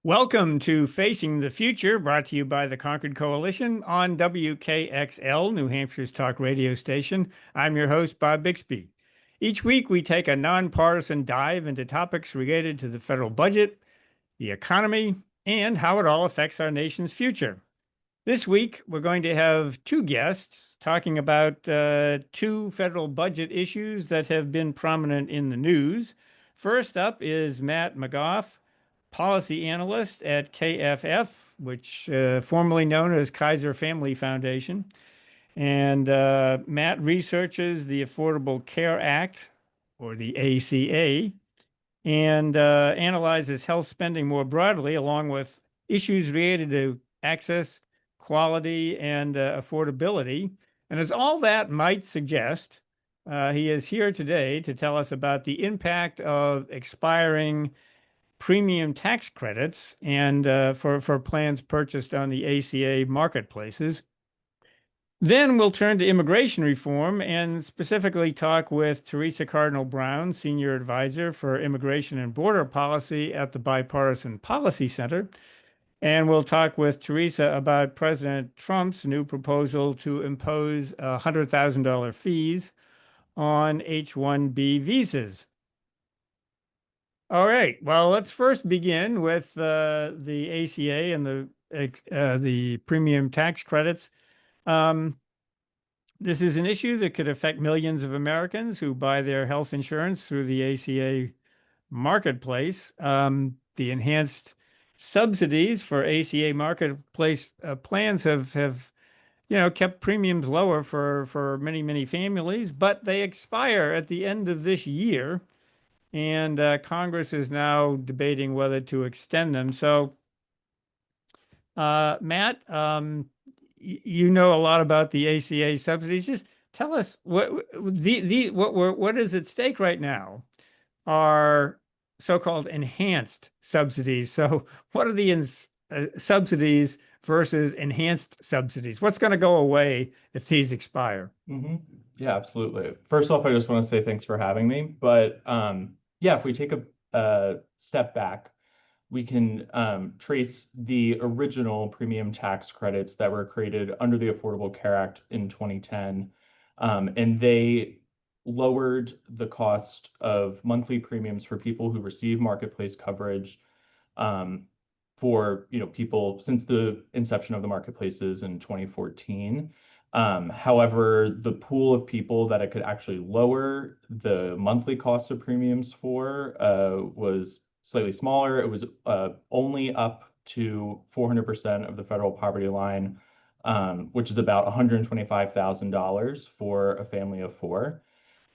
Welcome to Facing the Future, brought to you by the Concord Coalition on WKXL, New Hampshire's talk radio station. I'm your host, Bob Bixby. Each week, we take a nonpartisan dive into topics related to the federal budget, the economy, and how it all affects our nation's future. This week, we're going to have two guests talking about two federal budget issues that have been prominent in the news. First up is Matt McGough, policy analyst at KFF, which formerly known as Kaiser Family Foundation. And Matt researches the Affordable Care Act, or the ACA, and analyzes health spending more broadly, along with issues related to access, quality, and affordability. And as all that might suggest, he is here today to tell us about the impact of expiring premium tax credits and for plans purchased on the ACA marketplaces. Then we'll turn to immigration reform and specifically talk with Theresa Cardinal Brown, Senior Advisor for Immigration and Border Policy at the Bipartisan Policy Center. And we'll talk with Theresa about President Trump's new proposal to impose $100,000 fees on H-1B visas. All right. Well, let's first begin with the ACA and the premium tax credits. This is an issue that could affect millions of Americans who buy their health insurance through the ACA marketplace. The enhanced subsidies for ACA marketplace plans have kept premiums lower for many families, but they expire at the end of this year. And Congress is now debating whether to extend them. So, Matt, you know a lot about the ACA subsidies. Just tell us what is at stake right now are so-called enhanced subsidies. So, what are the subsidies versus enhanced subsidies? What's going to go away if these expire? Mm-hmm. Yeah, absolutely. First off, I just want to say thanks for having me. But yeah, if we take a step back, we can trace the original premium tax credits that were created under the Affordable Care Act in 2010. And they lowered the cost of monthly premiums for people who receive marketplace coverage for people since the inception of the marketplaces in 2014. However, the pool of people that it could actually lower the monthly cost of premiums for was slightly smaller. It was only up to 400% of the federal poverty line, which is about $125,000 for a family of four.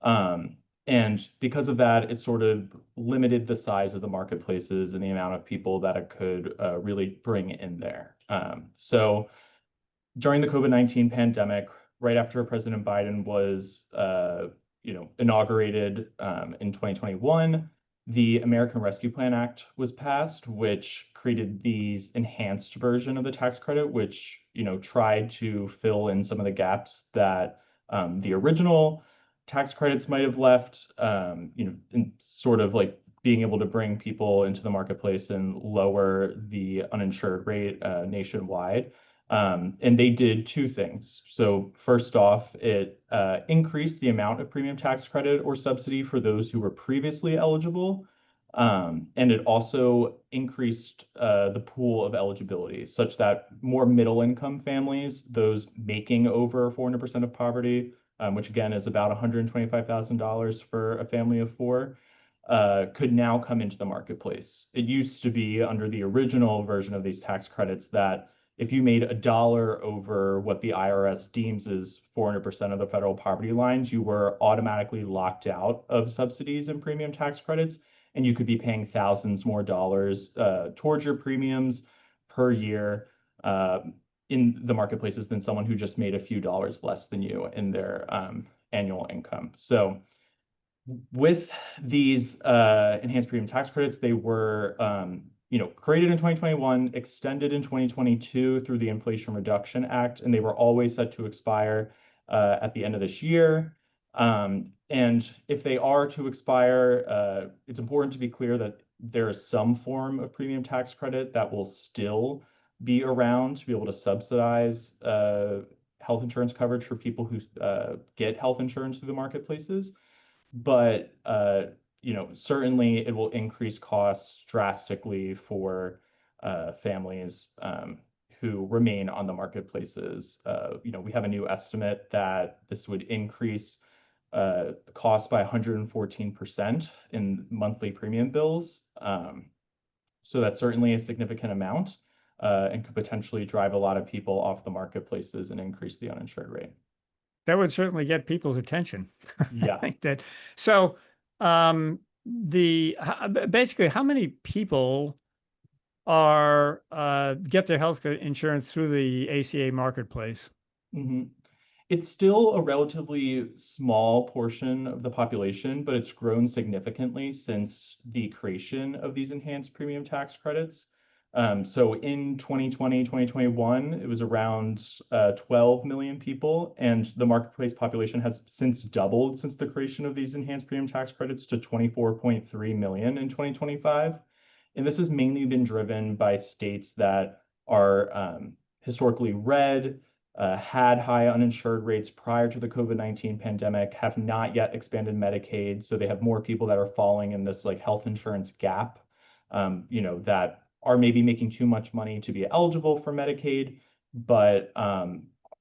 And because of that, it sort of limited the size of the marketplaces and the amount of people that it could really bring in there. So during the COVID-19 pandemic, right after President Biden was inaugurated in 2021, the American Rescue Plan Act was passed, which created these enhanced version of the tax credit, which tried to fill in some of the gaps that the original tax credits might have left, in sort of like being able to bring people into the marketplace and lower the uninsured rate nationwide. And they did two things. So first off, it increased the amount of premium tax credit or subsidy for those who were previously eligible. And it also increased the pool of eligibility such that more middle income families, those making over 400% of poverty, which again is about $125,000 for a family of four, could now come into the marketplace. It used to be under the original version of these tax credits that if you made $1 over what the IRS deems as 400% of the federal poverty lines, you were automatically locked out of subsidies and premium tax credits, and you could be paying thousands more dollars towards your premiums per year in the marketplaces than someone who just made a few dollars less than you in their annual income. So with these enhanced premium tax credits, they were created in 2021, extended in 2022 through the Inflation Reduction Act, and they were always set to expire at the end of this year. And if they are to expire, it's important to be clear that there's some form of premium tax credit that will still be around to be able to subsidize health insurance coverage for people who get health insurance through the marketplaces. But certainly it will increase costs drastically for families who remain on the marketplaces. We have a new estimate that this would increase the cost by 114% in monthly premium bills. So that's certainly a significant amount and could potentially drive a lot of people off the marketplaces and increase the uninsured rate. That would certainly get people's attention. I Yeah. think that. So basically, how many people are get their health insurance through the ACA marketplace? Mhm. It's still a relatively small portion of the population, but it's grown significantly since the creation of these enhanced premium tax credits. So in 2020, 2021, it was around 12 million people, and the marketplace population has since doubled since the creation of these enhanced premium tax credits to 24.3 million in 2025. And this has mainly been driven by states that are historically red, had high uninsured rates prior to the COVID-19 pandemic, have not yet expanded Medicaid, so they have more people that are falling in this like health insurance gap, that are maybe making too much money to be eligible for Medicaid, but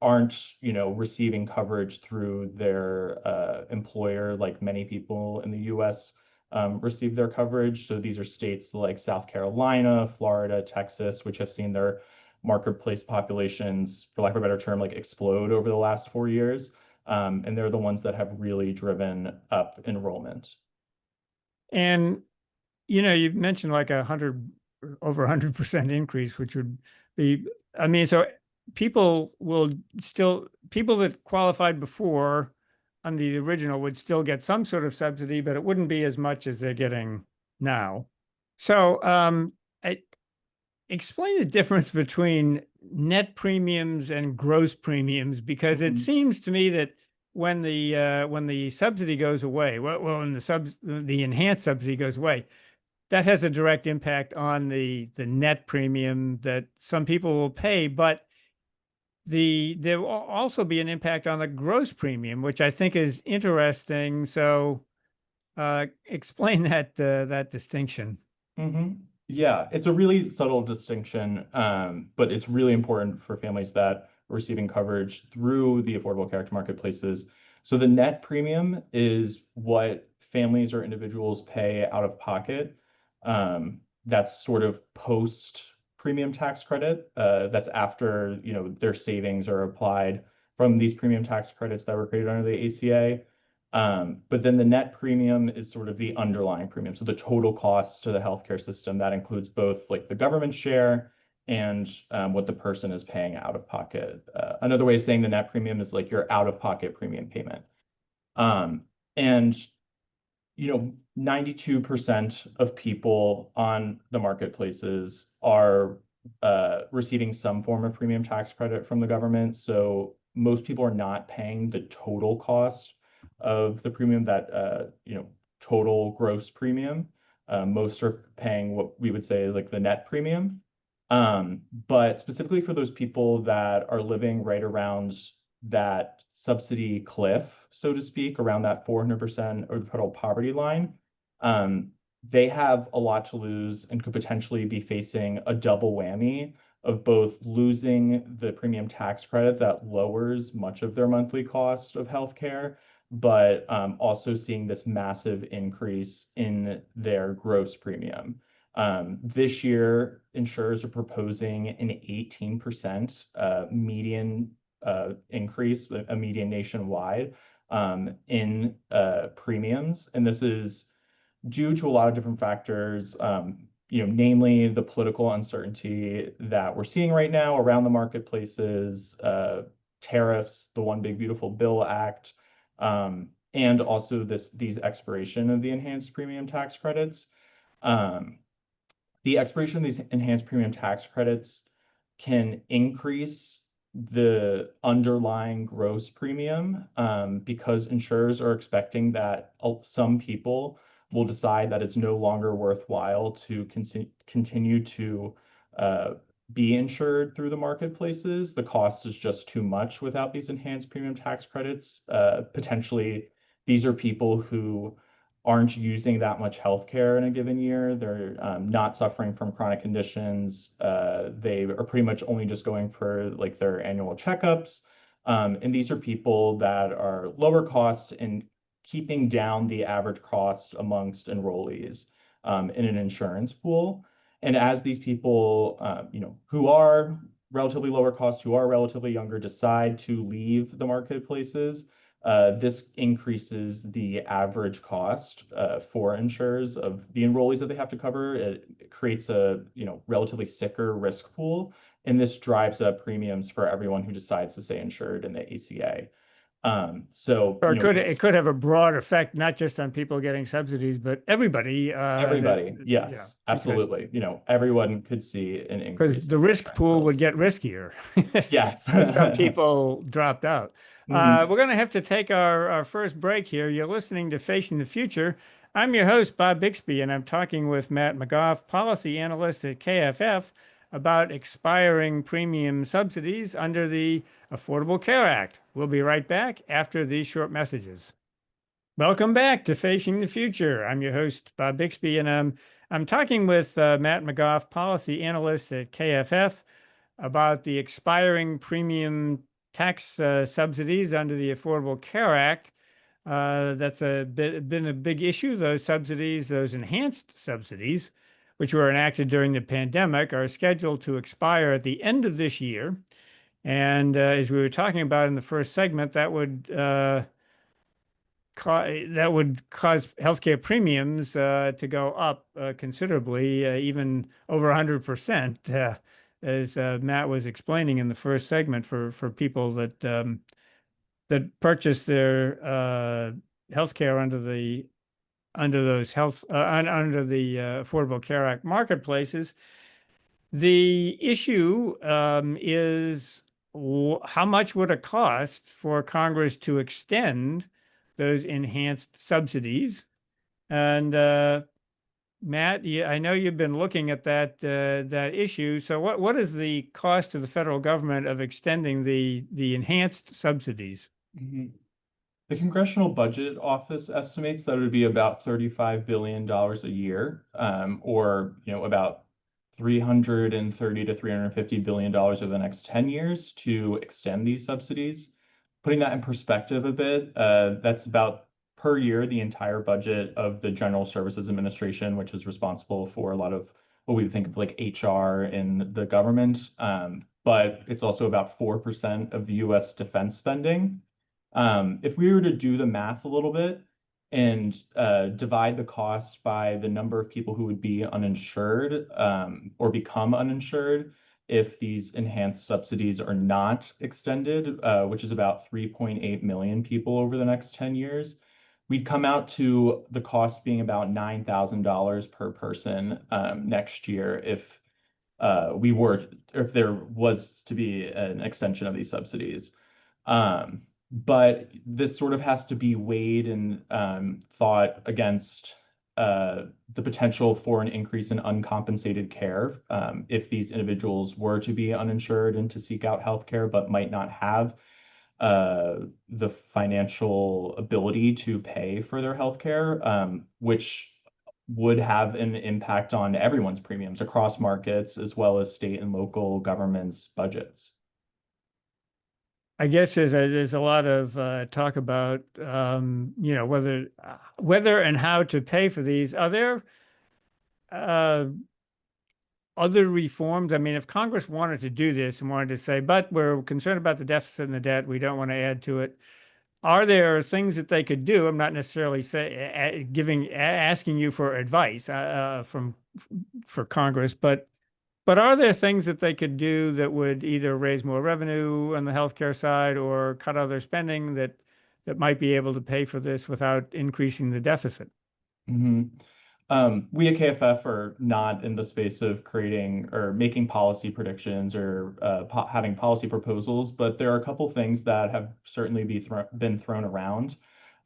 aren't, receiving coverage through their employer like many people in the U.S. Receive their coverage. So these are states like South Carolina, Florida, Texas, which have seen their marketplace populations, for lack of a better term, like explode over the last 4 years. And they're the ones that have really driven up enrollment. And, you mentioned like over 100% increase, which would be, so people that qualified before under the original would still get some sort of subsidy, but it wouldn't be as much as they're getting now. So, explain the difference between net premiums and gross premiums, because it seems to me that when the subsidy goes away, when the enhanced subsidy goes away, that has a direct impact on the net premium that some people will pay, but there will also be an impact on the gross premium, which I think is interesting. So explain that distinction. Yeah, it's a really subtle distinction, but it's really important for families that are receiving coverage through the Affordable Care Act marketplaces. So the net premium is what families or individuals pay out of pocket. That's sort of post premium tax credit. That's after, their savings are applied from these premium tax credits that were created under the ACA. But then the net premium is sort of the underlying premium. So the total cost to the healthcare system, that includes both like the government share and what the person is paying out of pocket. Another way of saying the net premium is like your out of pocket premium payment. And 92% of people on the marketplaces are receiving some form of premium tax credit from the government. So most people are not paying the total cost of the premium, that total gross premium. Most are paying what we would say is like the net premium. But specifically for those people that are living right around that subsidy cliff, so to speak, around that 400% or the federal poverty line, they have a lot to lose and could potentially be facing a double whammy of both losing the premium tax credit that lowers much of their monthly cost of healthcare, but also seeing this massive increase in their gross premium. This year, insurers are proposing an 18% median increase, a median nationwide, in premiums. And this is due to a lot of different factors, namely the political uncertainty that we're seeing right now around the marketplaces, tariffs, the One Big Beautiful Bill Act, and also these expiration of the enhanced premium tax credits. The expiration of these enhanced premium tax credits can increase the underlying gross premium because insurers are expecting that some people will decide that it's no longer worthwhile to continue to be insured through the marketplaces. The cost is just too much without these enhanced premium tax credits. Potentially, these are people who aren't using that much healthcare in a given year. They're not suffering from chronic conditions. They are pretty much only just going for like their annual checkups. And these are people that are lower cost and keeping down the average cost amongst enrollees in an insurance pool. And as these people, who are relatively lower cost, who are relatively younger, decide to leave the marketplaces, this increases the average cost for insurers of the enrollees that they have to cover. It creates a relatively sicker risk pool, and this drives up premiums for everyone who decides to stay insured in the ACA. Or it could have a broad effect, not just on people getting subsidies, but everybody. Everybody, yes, yeah, absolutely. Everyone could see an increase because the in risk pool would bills. get riskier. Yes. If some people dropped out. Mhm. We're going to have to take our first break here. You're listening to Facing the Future. I'm your host, Bob Bixby, and I'm talking with Matt McGough, policy analyst at KFF, about expiring premium subsidies under the Affordable Care Act. We'll be right back after these short messages. Welcome back to Facing the Future. I'm your host, Bob Bixby, and I'm talking with Matt McGough, policy analyst at KFF, about the expiring premium tax subsidies under the Affordable Care Act. That's been a big issue. Those subsidies, those enhanced subsidies, which were enacted during the pandemic, are scheduled to expire at the end of this year. And as we were talking about in the first segment, that would cause healthcare premiums to go up considerably, even over 100%, as Matt was explaining in the first segment for people that that purchase their healthcare under the Affordable Care Act marketplaces. The issue is how much would it cost for Congress to extend those enhanced subsidies? And Matt, I know you've been looking at that issue. So what is the cost to the federal government of extending the enhanced subsidies? Mhm. The Congressional Budget Office estimates that it would be about $35 billion a year, or about $330 to $350 billion over the next 10 years to extend these subsidies. Putting that in perspective a bit, that's about per year the entire budget of the General Services Administration, which is responsible for a lot of what we think of like HR in the government. But it's also about 4% of the US defense spending. If we were to do the math a little bit and divide the cost by the number of people who would be uninsured or become uninsured if these enhanced subsidies are not extended, which is about 3.8 million people over the next 10 years, we'd come out to the cost being about $9,000 per person next year if if there was to be an extension of these subsidies. But this sort of has to be weighed and thought against the potential for an increase in uncompensated care if these individuals were to be uninsured and to seek out healthcare, but might not have the financial ability to pay for their healthcare, which would have an impact on everyone's premiums across markets as well as state and local governments' budgets. I guess there's a lot of talk about whether and how to pay for these. Are there other reforms? I mean, if Congress wanted to do this and wanted to say, but we're concerned about the deficit and the debt, we don't want to add to it. Are there things that they could do? I'm not necessarily asking you for advice for Congress, but are there things that they could do that would either raise more revenue on the healthcare side or cut other spending that might be able to pay for this without increasing the deficit? Mhm. We at KFF are not in the space of creating or making policy predictions or having policy proposals, but there are a couple things that have certainly been thrown around,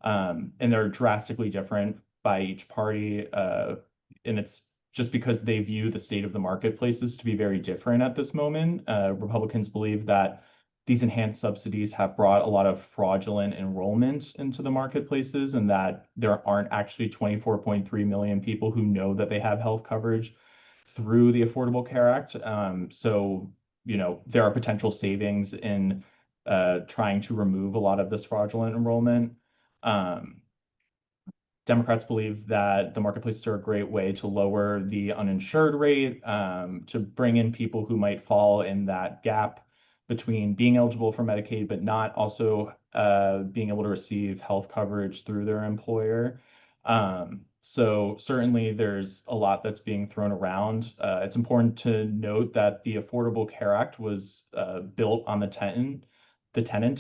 and they're drastically different by each party, and it's just because they view the state of the marketplaces to be very different at this moment. Republicans believe that these enhanced subsidies have brought a lot of fraudulent enrollment into the marketplaces, and that there aren't actually 24.3 million people who know that they have health coverage through the Affordable Care Act. So, there are potential savings in trying to remove a lot of this fraudulent enrollment. Democrats believe that the marketplaces are a great way to lower the uninsured rate, to bring in people who might fall in that gap between being eligible for Medicaid, but not also being able to receive health coverage through their employer. So certainly there's a lot that's being thrown around. It's important to note that the Affordable Care Act was built on the tenant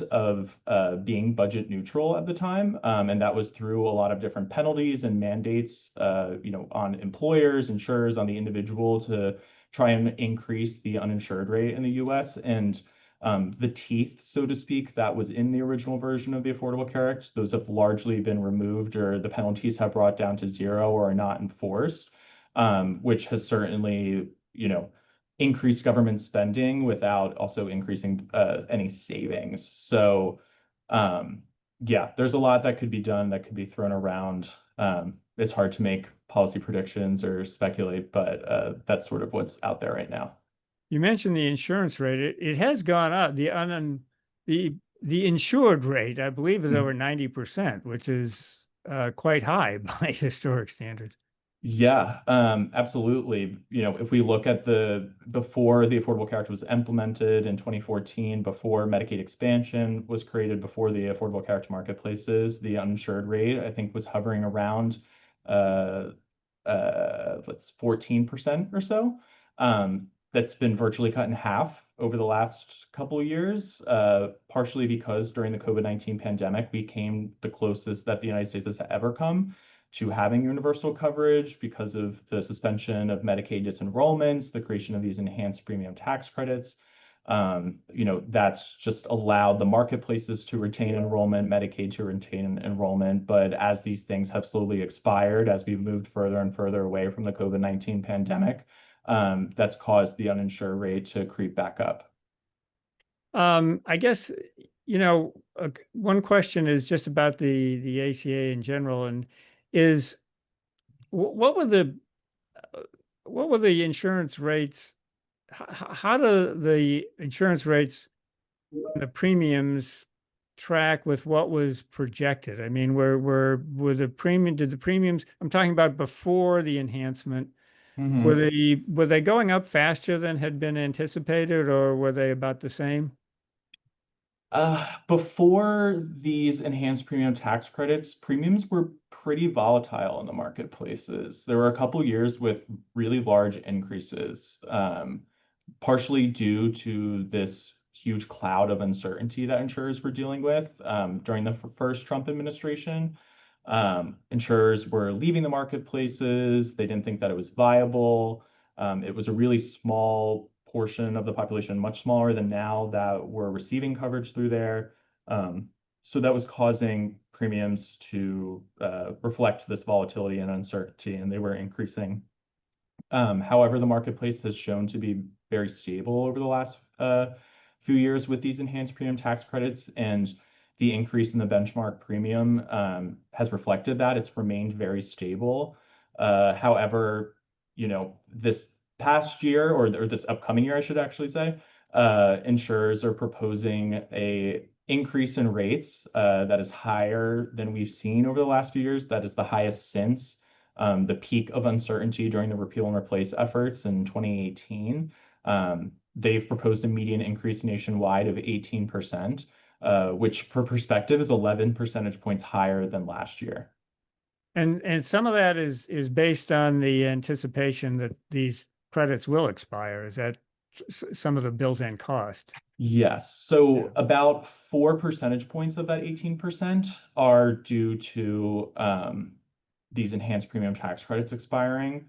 of being budget neutral at the time, and that was through a lot of different penalties and mandates, on employers, insurers, on the individual to try and increase the uninsured rate in the U.S. And the teeth, so to speak, that was in the original version of the Affordable Care Act, those have largely been removed, or the penalties have brought down to zero or are not enforced, which has certainly, increased government spending without also increasing any savings. So, yeah, there's a lot that could be done, that could be thrown around. It's hard to make policy predictions or speculate, but that's sort of what's out there right now. You mentioned the insurance rate. It has gone up. The insured rate, I believe, is over 90%, which is quite high by historic standards. Yeah, absolutely. If we look at before the Affordable Care Act was implemented in 2014, before Medicaid expansion was created, before the Affordable Care Act marketplaces, the uninsured rate, I think, was hovering around uh, 14% or so. That's been virtually cut in half over the last couple of years, partially because during the COVID-19 pandemic, we came the closest that the United States has ever come to having universal coverage because of the suspension of Medicaid disenrollments, the creation of these enhanced premium tax credits. That's just allowed the marketplaces to retain enrollment, Medicaid to retain enrollment. But as these things have slowly expired, as we've moved further and further away from the COVID-19 pandemic, that's caused the uninsured rate to creep back up. I guess, one question is just about the ACA in general, and is what were the insurance rates? How do the insurance rates, the premiums track with what was projected? I mean, were the premiums, I'm talking about before the enhancement, were they going up faster than had been anticipated, or were they about the same? Before these enhanced premium tax credits, premiums were pretty volatile in the marketplaces. There were a couple years with really large increases, partially due to this huge cloud of uncertainty that insurers were dealing with during the first Trump administration. Insurers were leaving the marketplaces. They didn't think that it was viable. It was a really small portion of the population, much smaller than now, that were receiving coverage through there. So that was causing premiums to reflect this volatility and uncertainty, and they were increasing. However, the marketplace has shown to be very stable over the last few years with these enhanced premium tax credits, and the increase in the benchmark premium has reflected that. It's remained very stable. However, this past year, or this upcoming year, I should actually say, insurers are proposing a increase in rates that is higher than we've seen over the last few years. That is the highest since the peak of uncertainty during the repeal and replace efforts in 2018. They've proposed a median increase nationwide of 18%, which for perspective is 11 percentage points higher than last year. And some of that is based on the anticipation that these credits will expire. Is that some of the built-in cost? Yes. So about 4 percentage points of that 18% are due to these enhanced premium tax credits expiring.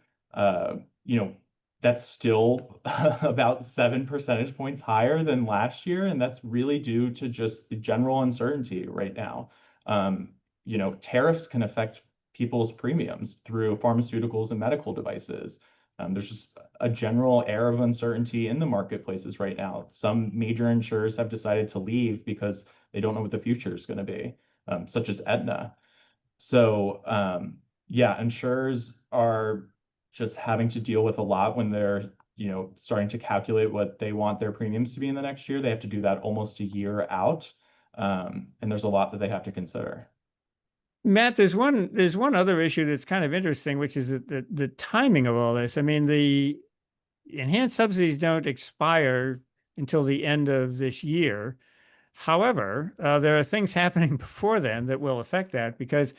That's still about 7 percentage points higher than last year, and that's really due to just the general uncertainty right now. Tariffs can affect people's premiums through pharmaceuticals and medical devices. There's just a general air of uncertainty in the marketplaces right now. Some major insurers have decided to leave because they don't know what the future is going to be, such as Aetna. So, yeah, insurers are just having to deal with a lot when they're, starting to calculate what they want their premiums to be in the next year. They have to do that almost a year out. And there's a lot that they have to consider. Matt, there's one other issue that's kind of interesting, which is the timing of all this. I mean, the enhanced subsidies don't expire until the end of this year. However, there are things happening before then that will affect that because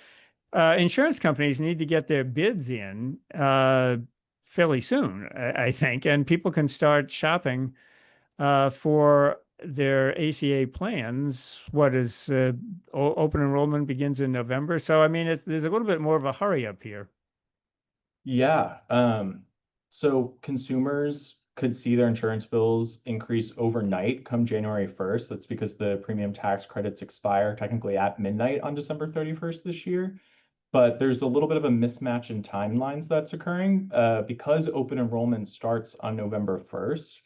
insurance companies need to get their bids in fairly soon, I think, and people can start shopping for their ACA plans. What is open enrollment begins in November. So, I mean, there's a little bit more of a hurry up here. Yeah. So consumers could see their insurance bills increase overnight come January 1st. That's because the premium tax credits expire technically at midnight on December 31st this year. But there's a little bit of a mismatch in timelines that's occurring because open enrollment starts on November 1st.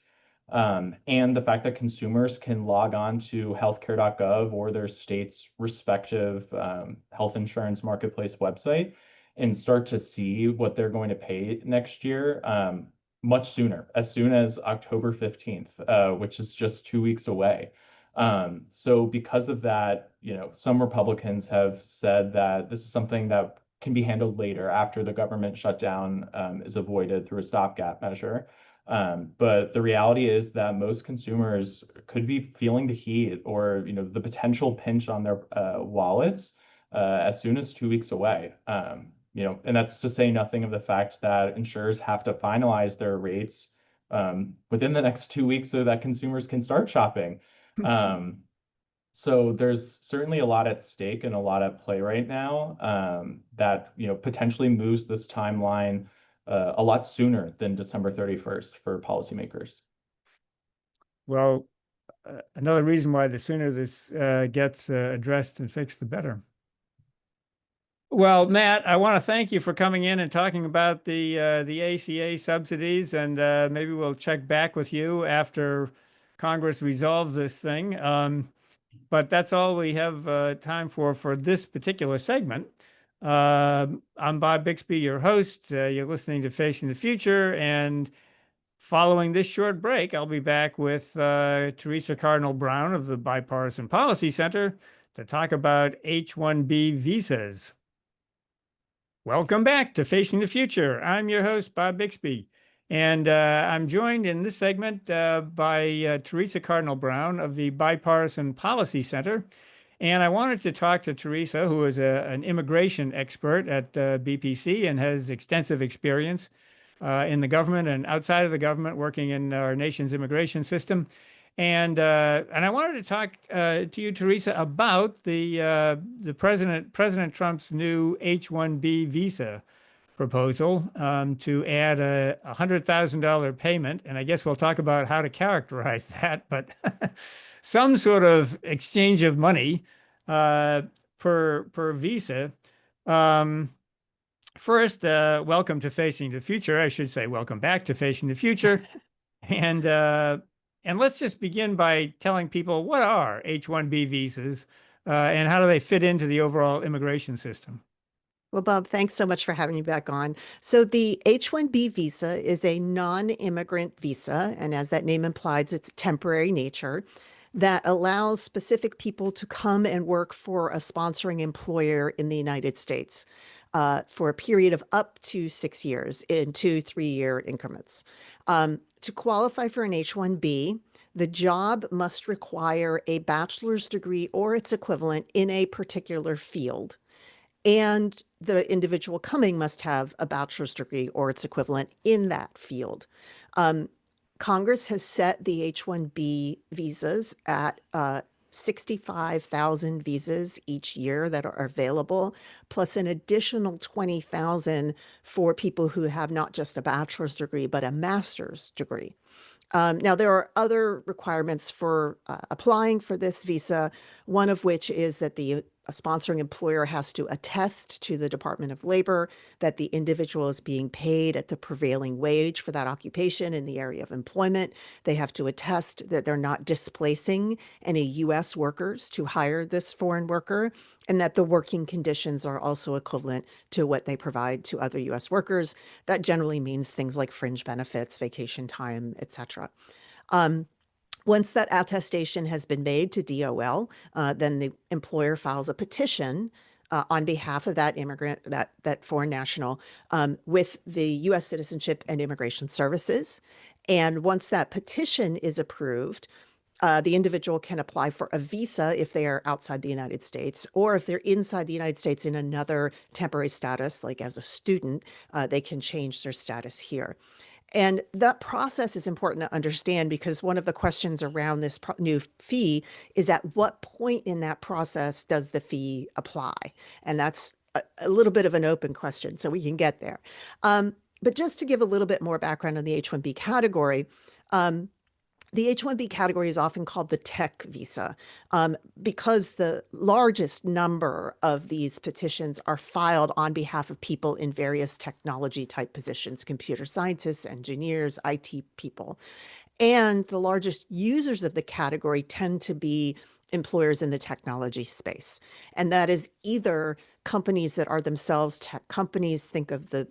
And the fact that consumers can log on to healthcare.gov or their state's respective health insurance marketplace website and start to see what they're going to pay next year much sooner, as soon as October 15th, which is just 2 weeks away. So because of that, some Republicans have said that this is something that can be handled later after the government shutdown is avoided through a stopgap measure. But the reality is that most consumers could be feeling the heat or the potential pinch on their wallets as soon as 2 weeks away. And that's to say nothing of the fact that insurers have to finalize their rates within the next 2 weeks so that consumers can start shopping. So there's certainly a lot at stake and a lot at play right now that potentially moves this timeline a lot sooner than December 31st for policymakers. Well, another reason why the sooner this gets addressed and fixed, the better. Well, Matt, I want to thank you for coming in and talking about the ACA subsidies, and maybe we'll check back with you after Congress resolves this thing. But that's all we have time for this particular segment. I'm Bob Bixby, your host. You're listening to Facing the Future, and following this short break, I'll be back with Theresa Cardinal Brown of the Bipartisan Policy Center to talk about H-1B visas. Welcome back to Facing the Future. I'm your host, Bob Bixby, and I'm joined in this segment by Theresa Cardinal Brown of the Bipartisan Policy Center. And I wanted to talk to Theresa, who is an immigration expert at BPC and has extensive experience in the government and outside of the government, working in our nation's immigration system. And I wanted to talk to you, Theresa, about the President Trump's new H-1B visa proposal to add a $100,000 payment, and I guess we'll talk about how to characterize that, but some sort of exchange of money per visa. First, welcome to Facing the Future. I should say welcome back to Facing the Future. And let's just begin by telling people, what are H-1B visas and how do they fit into the overall immigration system? Well, Bob, thanks so much for having me back on. So the H-1B visa is a non-immigrant visa, and as that name implies, it's temporary nature, that allows specific people to come and work for a sponsoring employer in the United States for a period of up to 6 years in 2 3-year increments. To qualify for an H-1B, the job must require a bachelor's degree or its equivalent in a particular field. And the individual coming must have a bachelor's degree or its equivalent in that field. Congress has set the H-1B visas at 65,000 visas each year that are available, plus an additional 20,000 for people who have not just a bachelor's degree, but a master's degree. Now, there are other requirements for applying for this visa, one of which is that the a sponsoring employer has to attest to the Department of Labor that the individual is being paid at the prevailing wage for that occupation in the area of employment. They have to attest that they're not displacing any U.S. workers to hire this foreign worker, and that the working conditions are also equivalent to what they provide to other U.S. workers. That generally means things like fringe benefits, vacation time, et cetera. Once that attestation has been made to DOL, then the employer files a petition on behalf of that immigrant, that foreign national, with the U.S. Citizenship and Immigration Services. And once that petition is approved, the individual can apply for a visa if they are outside the United States, or if they're inside the United States in another temporary status, like as a student, they can change their status here. And that process is important to understand, because one of the questions around this new fee is, at what point in that process does the fee apply? And that's a little bit of an open question, so we can get there. But just to give a little bit more background on the H-1B category, the H-1B category is often called the tech visa because the largest number of these petitions are filed on behalf of people in various technology type positions, computer scientists, engineers, IT people. And the largest users of the category tend to be employers in the technology space. And that is either companies that are themselves tech companies. Think of the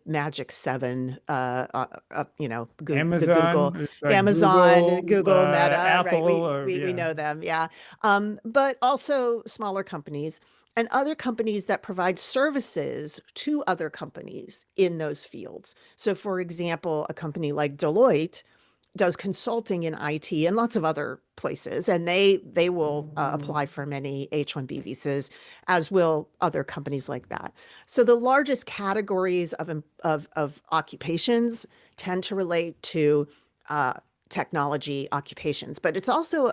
Magic Seven, Amazon, Google, it's like Amazon, Google, Meta, Apple, right? We yeah. know them, yeah. But also smaller companies and other companies that provide services to other companies in those fields. So, for example, a company like Deloitte does consulting in IT and lots of other places, and they will apply for many H-1B visas, as will other companies like that. So the largest categories of occupations tend to relate to technology occupations, but it's also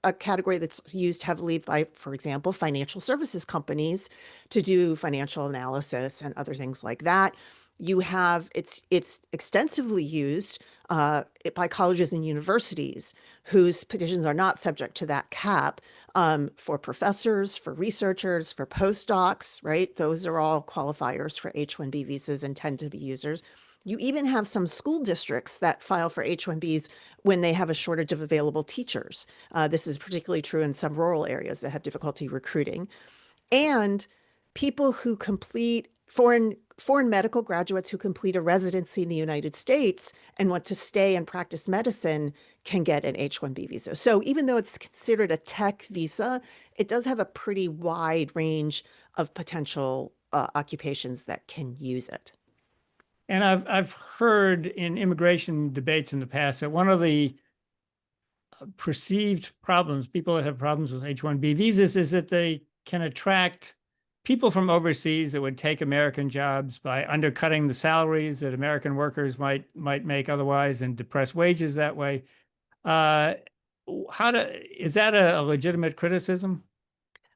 a category that's used heavily by, for example, financial services companies to do financial analysis and other things like that. You have, it's extensively used by colleges and universities whose petitions are not subject to that cap, for professors, for researchers, for postdocs, right? Those are all qualifiers for H-1B visas and tend to be users. You even have some school districts that file for H-1Bs when they have a shortage of available teachers. This is particularly true in some rural areas that have difficulty recruiting. And people who complete foreign medical graduates who complete a residency in the United States and want to stay and practice medicine can get an H-1B visa. So even though it's considered a tech visa, it does have a pretty wide range of potential occupations that can use it. And I've heard in immigration debates in the past that one of the perceived problems, people that have problems with H-1B visas, is that they can attract people from overseas that would take American jobs by undercutting the salaries that American workers might make otherwise, and depress wages that way. Is that a legitimate criticism?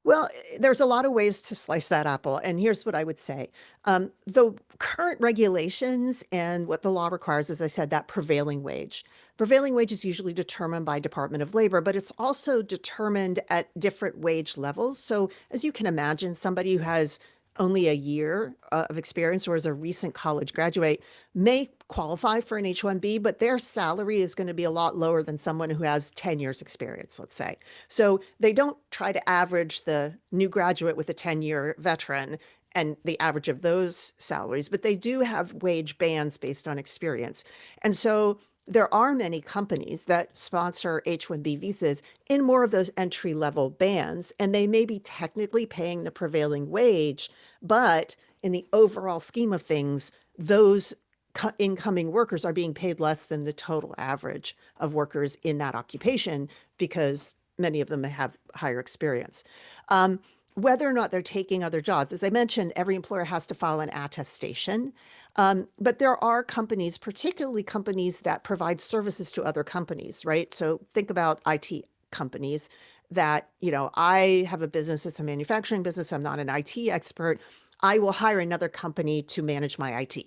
Well, there's a lot of ways to slice that apple. And here's what I would say. The current regulations and what the law requires, as I said, that prevailing wage. Prevailing wage is usually determined by Department of Labor, but it's also determined at different wage levels. So as you can imagine, somebody who has only a year of experience or is a recent college graduate may qualify for an H-1B, but their salary is going to be a lot lower than someone who has 10 years experience, let's say. So they don't try to average the new graduate with a 10-year veteran and the average of those salaries, but they do have wage bands based on experience. And so there are many companies that sponsor H-1B visas in more of those entry-level bands, and they may be technically paying the prevailing wage, but in the overall scheme of things, those incoming workers are being paid less than the total average of workers in that occupation because many of them have higher experience. Whether or not they're taking other jobs, as I mentioned, every employer has to file an attestation. But there are companies, particularly companies that provide services to other companies, right? So think about IT companies that, I have a business, it's a manufacturing business, I'm not an IT expert. I will hire another company to manage my IT.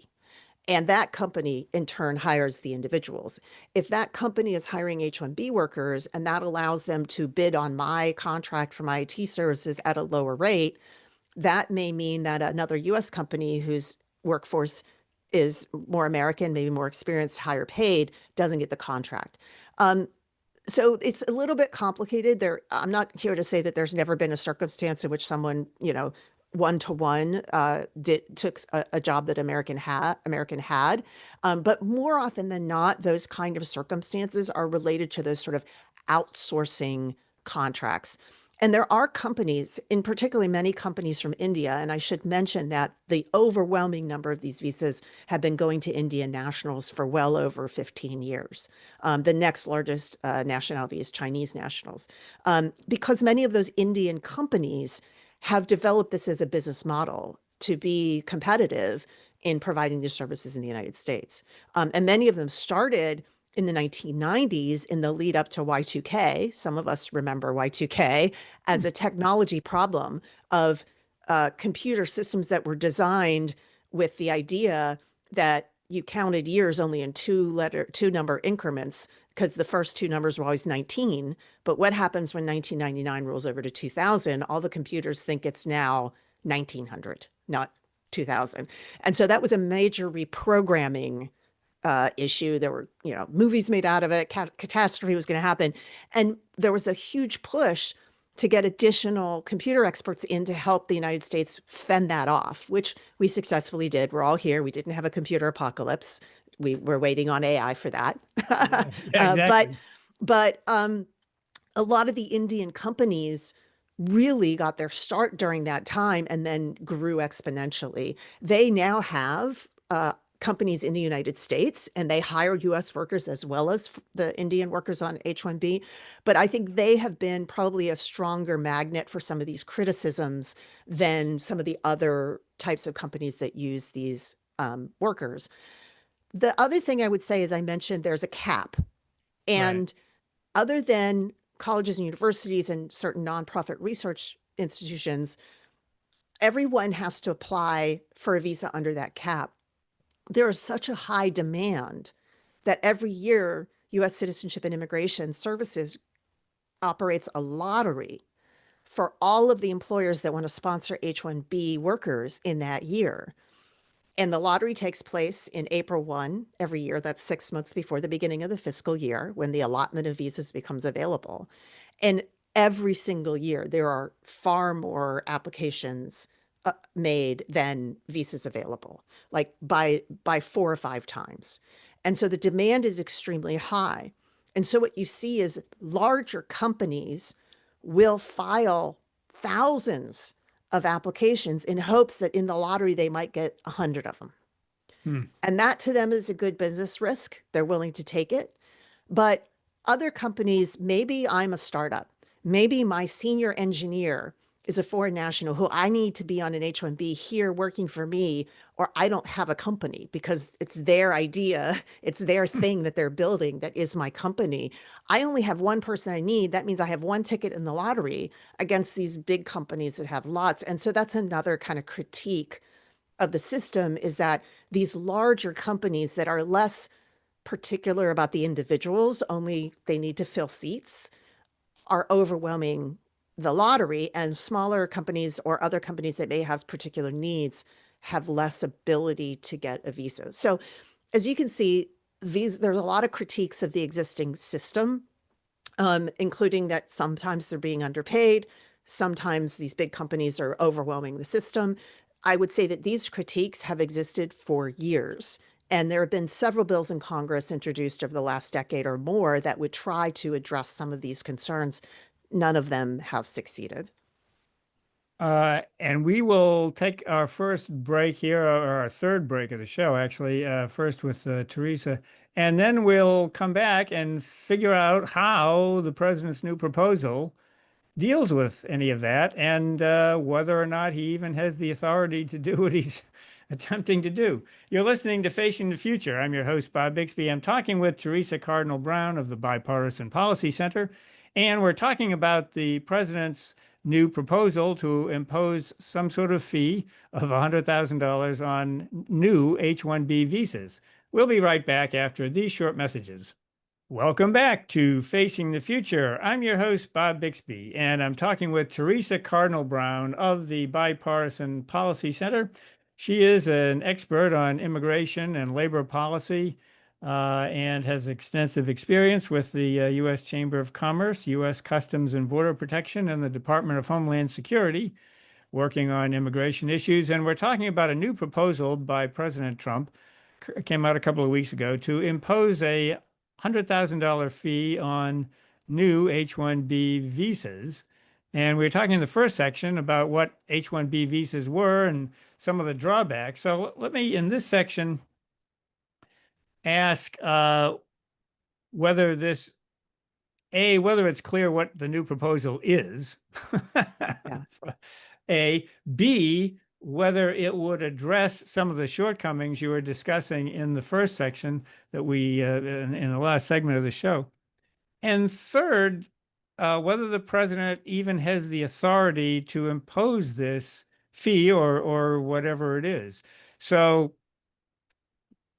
And that company in turn hires the individuals. If that company is hiring H-1B workers and that allows them to bid on my contract for my IT services at a lower rate, that may mean that another US company whose workforce is more American, maybe more experienced, higher paid, doesn't get the contract. So it's a little bit complicated there. I'm not here to say that there's never been a circumstance in which someone, one-to-one took a job that American had. But more often than not, those kind of circumstances are related to those sort of outsourcing contracts. And there are companies, in particularly many companies from India, and I should mention that the overwhelming number of these visas have been going to Indian nationals for well over 15 years. The next largest nationality is Chinese nationals, because many of those Indian companies have developed this as a business model to be competitive in providing these services in the United States. And many of them started in the 1990s in the lead up to Y2K. Some of us remember Y2K as a technology problem of computer systems that were designed with the idea that you counted years only in two number increments, because the first two numbers were always 19. But what happens when 1999 rolls over to 2000? All the computers think it's now 1900, not 2000. And so that was a major reprogramming issue. There were, movies made out of it. Catastrophe was going to happen. And there was a huge push to get additional computer experts in to help the United States fend that off, which we successfully did. We're all here. We didn't have a computer apocalypse. We were waiting on AI for that. Yeah, exactly. But a lot of the Indian companies really got their start during that time and then grew exponentially. They now have companies in the United States, and they hire US workers as well as the Indian workers on H-1B. But I think they have been probably a stronger magnet for some of these criticisms than some of the other types of companies that use these workers. The other thing I would say is I mentioned there's a cap. And other than colleges and universities and certain nonprofit research institutions, everyone has to apply for a visa under that cap. There is such a high demand that every year U.S. Citizenship and Immigration Services operates a lottery for all of the employers that want to sponsor H-1B workers in that year. And the lottery takes place in April 1 every year. That's 6 months before the beginning of the fiscal year, when the allotment of visas becomes available. And every single year, there are far more applications made than visas available, like by 4 or 5 times. And so the demand is extremely high. And so what you see is larger companies will file thousands of applications in hopes that in the lottery they might get 100 of them. And that to them is a good business risk. They're willing to take it. But other companies, maybe I'm a startup, maybe my senior engineer is a foreign national who I need to be on an H-1B here working for me, or I don't have a company because it's their idea, it's their thing that they're building that is my company. I only have one person I need. That means I have one ticket in the lottery against these big companies that have lots. And so that's another kind of critique of the system, is that these larger companies that are less particular about the individuals, only they need to fill seats, are overwhelming the lottery, and smaller companies or other companies that may have particular needs have less ability to get a visa. So as you can see, there's a lot of critiques of the existing system, including that sometimes they're being underpaid. Sometimes these big companies are overwhelming the system. I would say that these critiques have existed for years. And there have been several bills in Congress introduced over the last decade or more that would try to address some of these concerns. None of them have succeeded. And we will take our first break here, or our third break of the show, actually, first with Theresa. And then we'll come back and figure out how the president's new proposal deals with any of that, and whether or not he even has the authority to do what he's attempting to do. You're listening to Facing the Future. I'm your host, Bob Bixby. I'm talking with Theresa Cardinal Brown of the Bipartisan Policy Center, and we're talking about the president's new proposal to impose some sort of fee of $100,000 on new H-1B visas. We'll be right back after these short messages. Welcome back to Facing the Future. I'm your host, Bob Bixby, and I'm talking with Theresa Cardinal Brown of the Bipartisan Policy Center. She is an expert on immigration and labor policy and has extensive experience with the U.S. Chamber of Commerce, U.S. Customs and Border Protection, and the Department of Homeland Security, working on immigration issues. And we're talking about a new proposal by President Trump, came out a couple of weeks ago, to impose a $100,000 fee on new H-1B visas. And we were talking in the first section about what H-1B visas were and some of the drawbacks. So let me, in this section, ask whether it's clear what the new proposal is. A. B, whether it would address some of the shortcomings you were discussing in the first section that we, in the last segment of the show. And third, whether the president even has the authority to impose this fee or whatever it is. So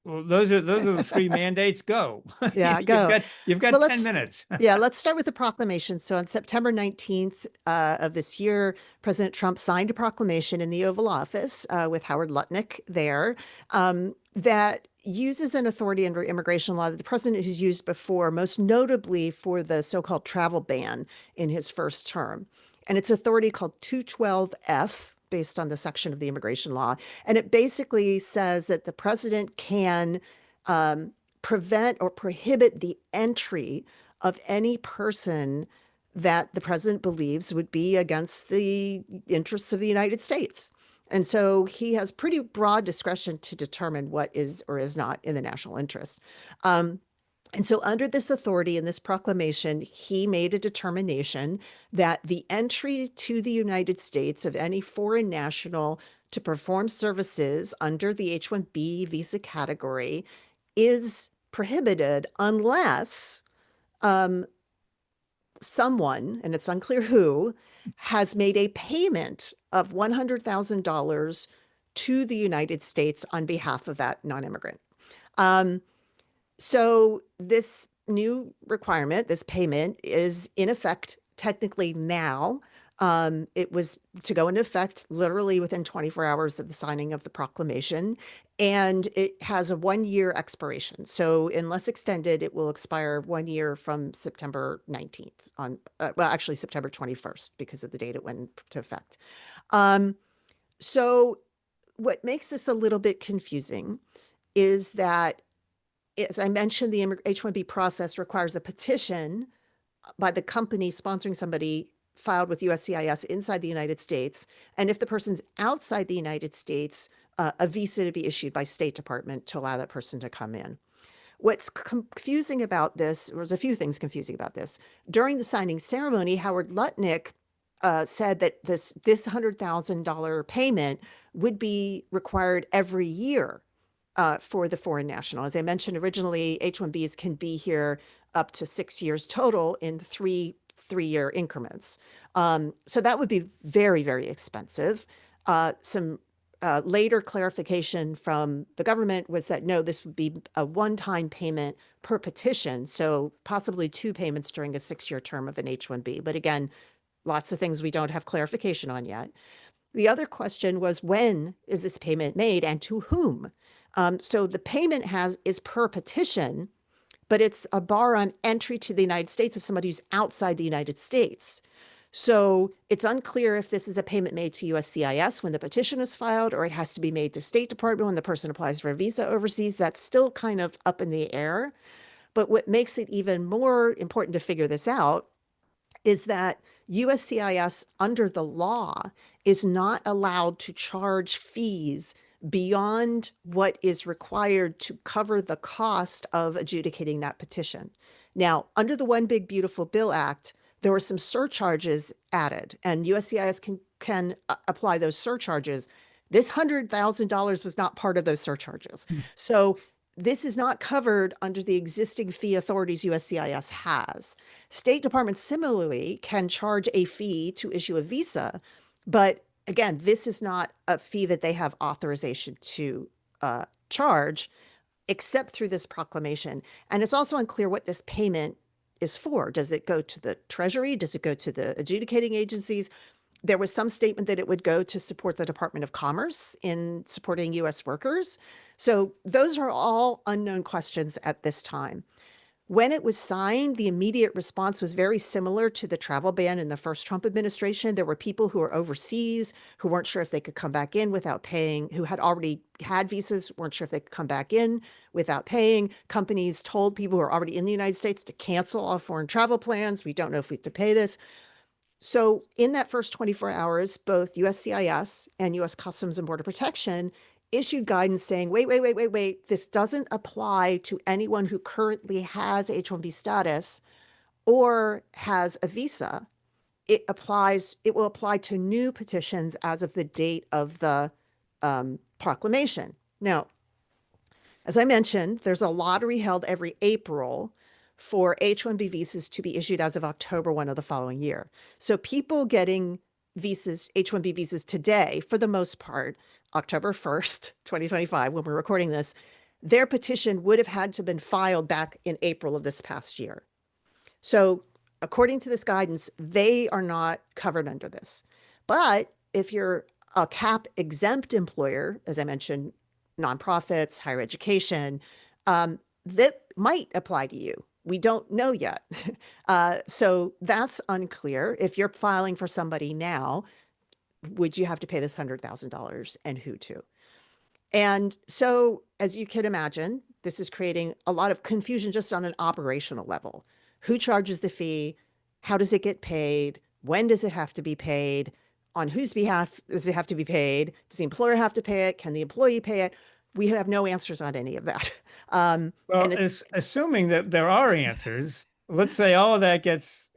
well, those are the three mandates. Go. Yeah, go. You've got 10 minutes. Yeah, let's start with the proclamation. So on September 19th of this year, President Trump signed a proclamation in the Oval Office with Howard Lutnick there that uses an authority under immigration law that the president has used before, most notably for the so-called travel ban in his first term. And it's authority called 212F, based on the section of the immigration law. And it basically says that the president can prevent or prohibit the entry of any person that the president believes would be against the interests of the United States. And so he has pretty broad discretion to determine what is or is not in the national interest. And so under this authority in this proclamation, he made a determination that the entry to the United States of any foreign national to perform services under the H-1B visa category is prohibited unless someone, and it's unclear who, has made a payment of $100,000 to the United States on behalf of that non-immigrant. So this new requirement, this payment, is in effect technically now. It was to go into effect literally within 24 hours of the signing of the proclamation, and it has a 1-year expiration. So unless extended, it will expire 1 year from September 19th on, well, actually September 21st because of the date it went into effect. So what makes this a little bit confusing is that, as I mentioned, the H-1B process requires a petition by the company sponsoring somebody filed with USCIS inside the United States. And if the person's outside the United States, a visa to be issued by State Department to allow that person to come in. What's confusing about this, there's a few things confusing about this. During the signing ceremony, Howard Lutnick said that this $100,000 payment would be required every year for the foreign national. As I mentioned originally, H-1Bs can be here up to 6 years total in three-year increments. So that would be very, very expensive. Some later clarification from the government was that no, this would be a one-time payment per petition. So possibly 2 payments during a 6-year term of an H-1B. But again, lots of things we don't have clarification on yet. The other question was, when is this payment made and to whom? So the payment is per petition, but it's a bar on entry to the United States of somebody who's outside the United States. So it's unclear if this is a payment made to USCIS when the petition is filed, or it has to be made to State Department when the person applies for a visa overseas. That's still kind of up in the air. But what makes it even more important to figure this out is that USCIS, under the law, is not allowed to charge fees beyond what is required to cover the cost of adjudicating that petition. Now, under the One Big Beautiful Bill Act, there were some surcharges added, and USCIS can apply those surcharges. This $100,000 was not part of those surcharges. So this is not covered under the existing fee authorities USCIS has. State departments similarly can charge a fee to issue a visa, but again, this is not a fee that they have authorization to charge, except through this proclamation. And it's also unclear what this payment is for. Does it go to the Treasury? Does it go to the adjudicating agencies? There was some statement that it would go to support the Department of Commerce in supporting U.S. workers. So those are all unknown questions at this time. When it was signed, the immediate response was very similar to the travel ban in the first Trump administration. There were people who were overseas who weren't sure if they could come back in without paying, who had already had visas, weren't sure if they could come back in without paying. Companies told people who are already in the United States to cancel all foreign travel plans. We don't know if we have to pay this. So in that first 24 hours, both USCIS and US Customs and Border Protection issued guidance saying, wait, this doesn't apply to anyone who currently has H-1B status or has a visa. It will apply to new petitions as of the date of the proclamation. Now, as I mentioned, there's a lottery held every April for H-1B visas to be issued as of October 1 of the following year. So people getting visas, H-1B visas today, for the most part, October 1st, 2025, when we're recording this, their petition would have had to have been filed back in April of this past year. So according to this guidance, they are not covered under this. But if you're a CAP exempt employer, as I mentioned, nonprofits, higher education, that might apply to you. We don't know yet. So that's unclear. If you're filing for somebody now, would you have to pay this $100,000 and who to? And so, as you can imagine, this is creating a lot of confusion just on an operational level. Who charges the fee? How does it get paid? When does it have to be paid? On whose behalf does it have to be paid? Does the employer have to pay it? Can the employee pay it? We have no answers on any of that. Well, assuming that there are answers, let's say all of that gets,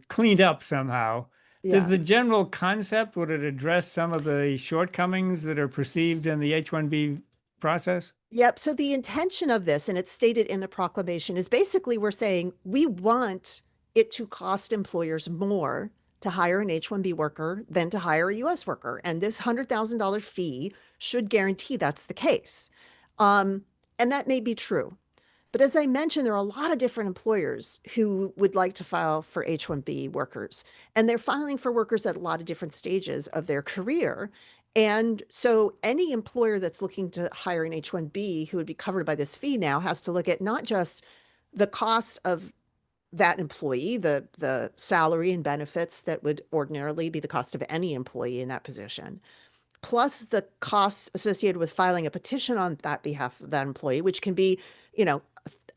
cleaned up somehow. Yeah. Does the general concept, would it address some of the shortcomings that are perceived in the H-1B process? Yep. So the intention of this, and it's stated in the proclamation, is basically we're saying we want it to cost employers more to hire an H-1B worker than to hire a U.S. worker. And this $100,000 fee should guarantee that's the case. And that may be true. But as I mentioned, there are a lot of different employers who would like to file for H-1B workers. And they're filing for workers at a lot of different stages of their career. And so any employer that's looking to hire an H-1B who would be covered by this fee now has to look at not just the cost of that employee, the salary and benefits that would ordinarily be the cost of any employee in that position, plus the costs associated with filing a petition on that behalf of that employee, which can be,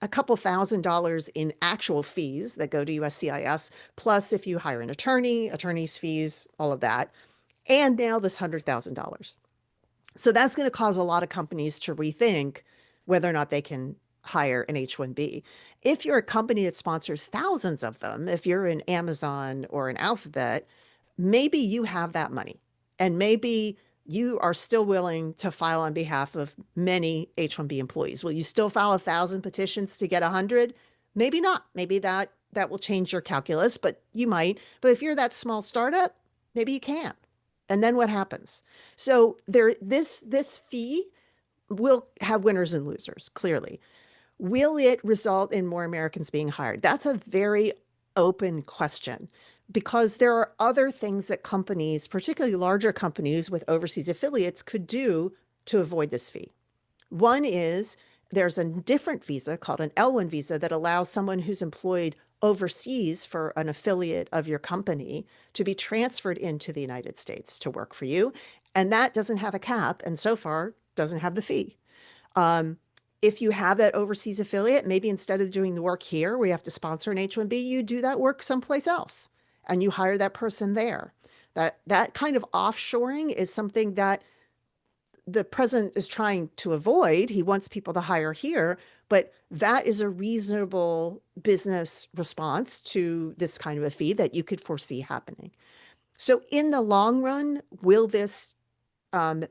a couple $1,000s in actual fees that go to USCIS, plus if you hire an attorney, attorney's fees, all of that, and now this $100,000. So that's going to cause a lot of companies to rethink whether or not they can hire an H-1B. If you're a company that sponsors thousands of them, if you're an Amazon or an Alphabet, maybe you have that money, and maybe you are still willing to file on behalf of many H-1B employees. Will you still file 1,000 petitions to get 100? Maybe not. Maybe that will change your calculus, but you might. But if you're that small startup, maybe you can't. And then what happens? So this fee will have winners and losers, clearly. Will it result in more Americans being hired? That's a very open question, because there are other things that companies, particularly larger companies with overseas affiliates, could do to avoid this fee. One is there's a different visa called an L1 visa that allows someone who's employed overseas for an affiliate of your company to be transferred into the United States to work for you. And that doesn't have a cap, and so far doesn't have the fee. If you have that overseas affiliate, maybe instead of doing the work here where you have to sponsor an H-1B, you do that work someplace else and you hire that person there. That kind of offshoring is something that the president is trying to avoid. He wants people to hire here, but that is a reasonable business response to this kind of a fee that you could foresee happening. So in the long run, will this have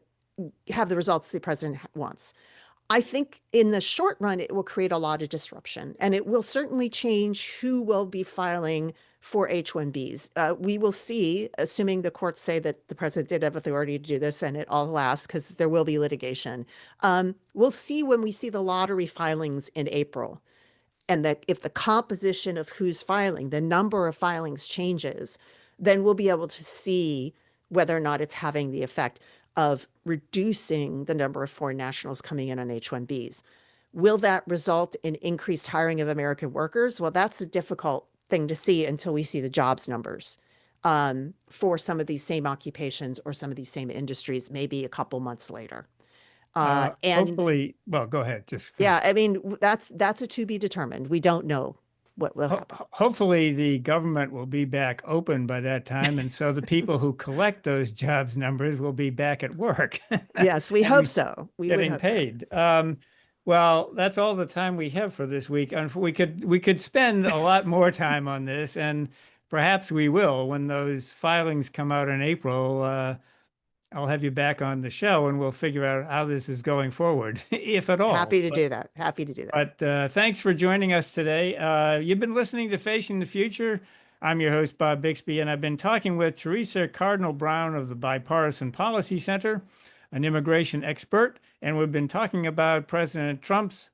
the results the president wants? I think in the short run, it will create a lot of disruption, and it will certainly change who will be filing for H-1Bs. We will see, assuming the courts say that the president did have authority to do this and it all lasts because there will be litigation. We'll see when we see the lottery filings in April, and that if the composition of who's filing, the number of filings changes, then we'll be able to see whether or not it's having the effect of reducing the number of foreign nationals coming in on H-1Bs. Will that result in increased hiring of American workers? Well, that's a difficult thing to see until we see the jobs numbers for some of these same occupations or some of these same industries, maybe a couple months later. And hopefully, well, go ahead. Just yeah, finish. I mean, that's a to be determined. We don't know what will happen. Hopefully the government will be back open by that time. And so the people who collect those jobs numbers will be back at work. Yes, we hope so. We would Getting hope so. paid. Well, that's all the time we have for this week. And we could spend a lot more time on this, and perhaps we will when those filings come out in April. I'll have you back on the show and we'll figure out how this is going forward, if at all. Happy to do that. Happy to do that. But thanks for joining us today. You've been listening to Facing the Future. I'm your host, Bob Bixby, and I've been talking with Theresa Cardinal Brown of the Bipartisan Policy Center, an immigration expert, and we've been talking about President Trump's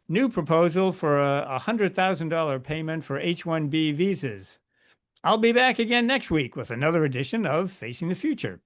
new proposal for a $100,000 payment for H-1B visas. I'll be back again next week with another edition of Facing the Future.